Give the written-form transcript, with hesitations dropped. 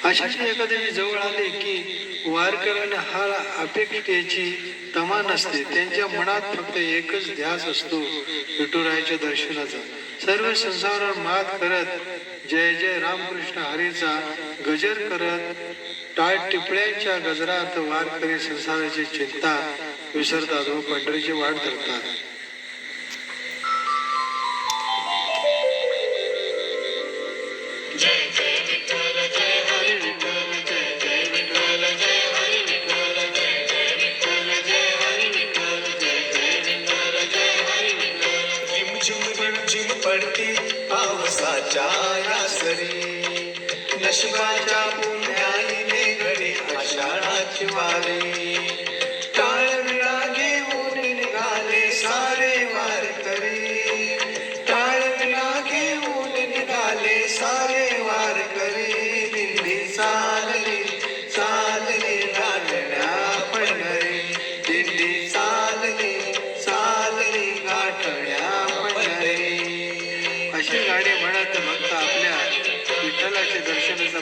अशाची एखाद्याची जवळ आले की वारकऱ्यांना हा अपेक्षेची तमा नसते. त्यांच्या मनात फक्त एकच ध्यास असतो, विठुरायाच्या दर्शनाचा. सर्व संसारावर मात करत जय जय रामकृष्ण हरीचा गजर करत टाळ टिपळ्यांच्या गजरात वारकरी संसाराची चिंता विसरतात व पंढरीची वाट धरतात. जय जय विठ्ठल जय हरी विठ्ठल जय जय विठ्ठल जय हरी विठ्ठल जय जय विठ्ठल जय हरी विठ्ठल जय जय विठ्ठल जय हरी विठ्ठल. रिमझिम रिमझिम पडते पावसाच्या यासरी, नशिबाच्या पुण्याईने घडी आषाढाची वारी. टाळ विडा घेऊन निघाले सारे वारकरी, टाळ विडा घेऊन निघाले सारे वारकरी. दिंडी चालली चालली गाठण्या पंढरी, दिंडी चालली चालली गाठण्या पंढरी. अशी गाणी म्हणत भक्त आपल्या विठ्ठलाचे दर्शन